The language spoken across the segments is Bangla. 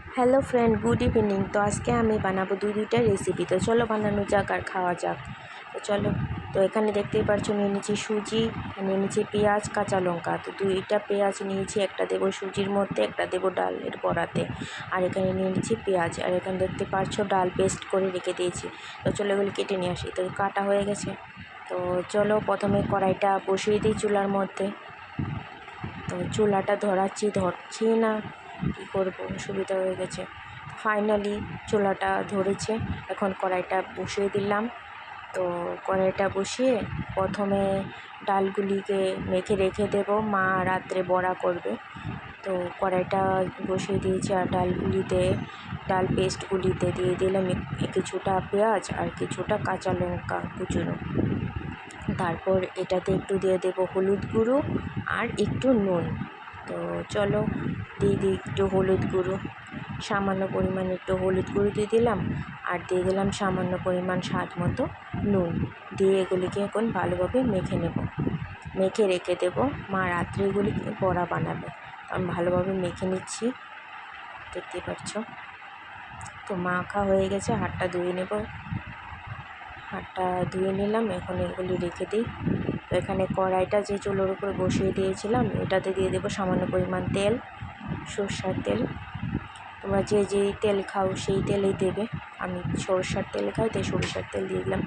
Hello friend, good evening. তো আজকে আমি বানাবো দুইটা রেসিপি। তো চলো বানানো যাক আর খাওয়া যাক। তো চলো। তো এখানে দেখতেই পাচ্ছ নিয়ে নিচ্ছি সুজি, নিয়ে নিচ্ছি পেঁয়াজ, কাঁচা লঙ্কা। তো দুইটা পেঁয়াজ নিয়েছি, একটা দেবো সুজির মধ্যে, একটা দেবো ডালের বড়াতে। আর এখানে নিয়ে নিচ্ছি পেঁয়াজ, আর এখানে দেখতে পাচ্ছ ডাল পেস্ট করে রেখে দিয়েছি। তো চলো এগুলো কেটে নিয়ে আসি। তো কাটা হয়ে গেছে। তো চলো প্রথমে কড়াইটা বসিয়ে দিই চুলার মধ্যে। তো চুলাটা ধরছি না, কী করবো, অসুবিধা হয়ে গেছে। ফাইনালি চুলাটা ধরেছে। এখন কড়াইটা বসিয়ে দিলাম। তো কড়াইটা বসিয়ে প্রথমে ডালগুলিকে মেখে রেখে দেব, মা রাত্রে বড়া করবে। তো কড়াইটা বসিয়ে দিয়েছি, আর ডাল পেস্টগুলিতে দিয়ে দিলাম কিছুটা পেঁয়াজ আর কিছুটা কাঁচা লঙ্কা কুচুনো। তারপর এটাতে একটু দিয়ে দেব হলুদ গুঁড়ো আর একটু নুন। তো চলো দিয়ে দিই একটু হলুদ গুঁড়ো, সামান্য পরিমাণ একটু হলুদ গুঁড়ো দিয়ে দিলাম, আর দিয়ে দিলাম সামান্য পরিমাণ স্বাদ মতো নুন। দিয়ে এগুলিকে এখন ভালোভাবে মেখে নেব, মেখে রেখে দেব। মা রাত্রে এগুলিকে বড়া বানাবে। আমি ভালোভাবে মেখে নিচ্ছি, দেখতে পাচ্ছ। তো মাখা হয়ে গেছে, হাতটা ধুয়ে নেব। হাতটা ধুয়ে নিলাম, এখন এগুলি রেখে দিই। তো এখানে কড়াইটা যে চুলোর উপরে বসিয়ে দিয়েছিলাম, এটাতে দিয়ে দেবো সামান্য পরিমাণ তেল, সরষের তেল। তোমরা যে যেই তেল খাও সেই তেলেই দেবে। আমি সরষের তেল খাই, তাই সরষের তেল দিয়ে দিলাম।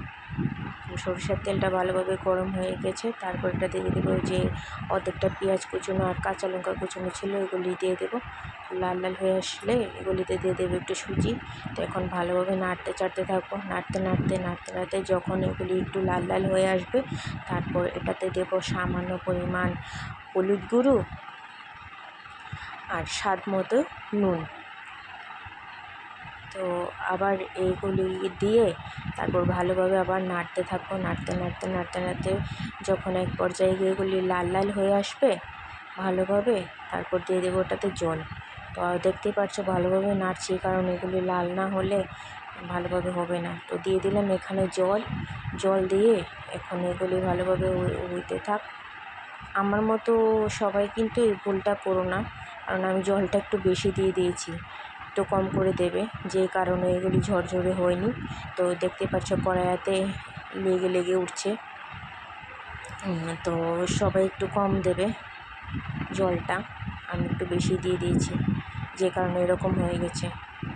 সরষের তেলটা ভালোভাবে গরম হয়ে গেছে। তারপর এটা দিয়ে দেবো যে অর্ধেকটা পেঁয়াজ কুচুনো আর কাঁচা লঙ্কা কুচুনো ছিল, এগুলি দিয়ে দেবো। লাল লাল হয়ে আসলে এগুলিতে দিয়ে দেবো একটু সুজি। তো এখন ভালোভাবে নাড়তে চাড়তে থাকবো, নাড়তে নাড়তে যখন এগুলি একটু লাল লাল হয়ে আসবে, তারপর এটাতে দেবো সামান্য পরিমাণ হলুদ গুঁড়ো আর স্বাদ মতো নুন। তো আবার এইগুলি দিয়ে তারপর ভালোভাবে আবার নাড়তে থাকবো, নাড়তে যখন এক পর্যায়ে এগুলি লাল লাল হয়ে আসবে ভালোভাবে, তারপর দিয়ে দেবো ওটাতে জল। তো দেখতেই পাচ্ছ ভালোভাবে নাড়ছি, কারণ এগুলি লাল না হলে ভালোভাবে হবে না। তো দিয়ে দিলাম এখানে জল দিয়ে এখন এগুলি ভালোভাবে হইতে থাক। আমার মতো সবাই কিন্তু এই ভুলটা করো না, কারণ আমি জলটা একটু বেশি দিয়ে দিয়েছি। একটু কম করে দেবে, যে কারণে এগুলি ঝরঝরে হয়নি। তো দেখতে পাচ্ছ কড়াইতে লেগে উঠছে। তো সবাই একটু কম দেবে জলটা, আমি একটু বেশি দিয়ে দিয়েছি, যে কারণে এরকম হয়ে গেছে।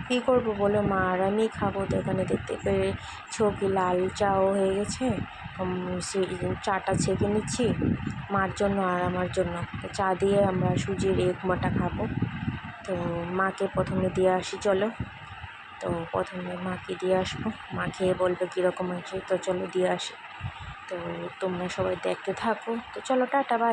কী করবো বলো, মা আর আমি খাবো। তো এখানে দেখতে পেরেছো কি লাল চাও হয়ে গেছে। সেই চাটা ছেঁকে নিচ্ছি মার জন্য আর আমার জন্য। তো চা দিয়ে আমরা সুজির উপমাটা খাবো। তো মাকে প্রথমে দিয়ে আসি চলো। তো প্রথমে মাকে দিয়ে আসবো, মা খেয়ে বলবে কীরকম হয়েছে। তো চলো দিয়ে আসি। তো তোমরা সবাই দেখতে থাকো। তো চলো, টাটা, বাই।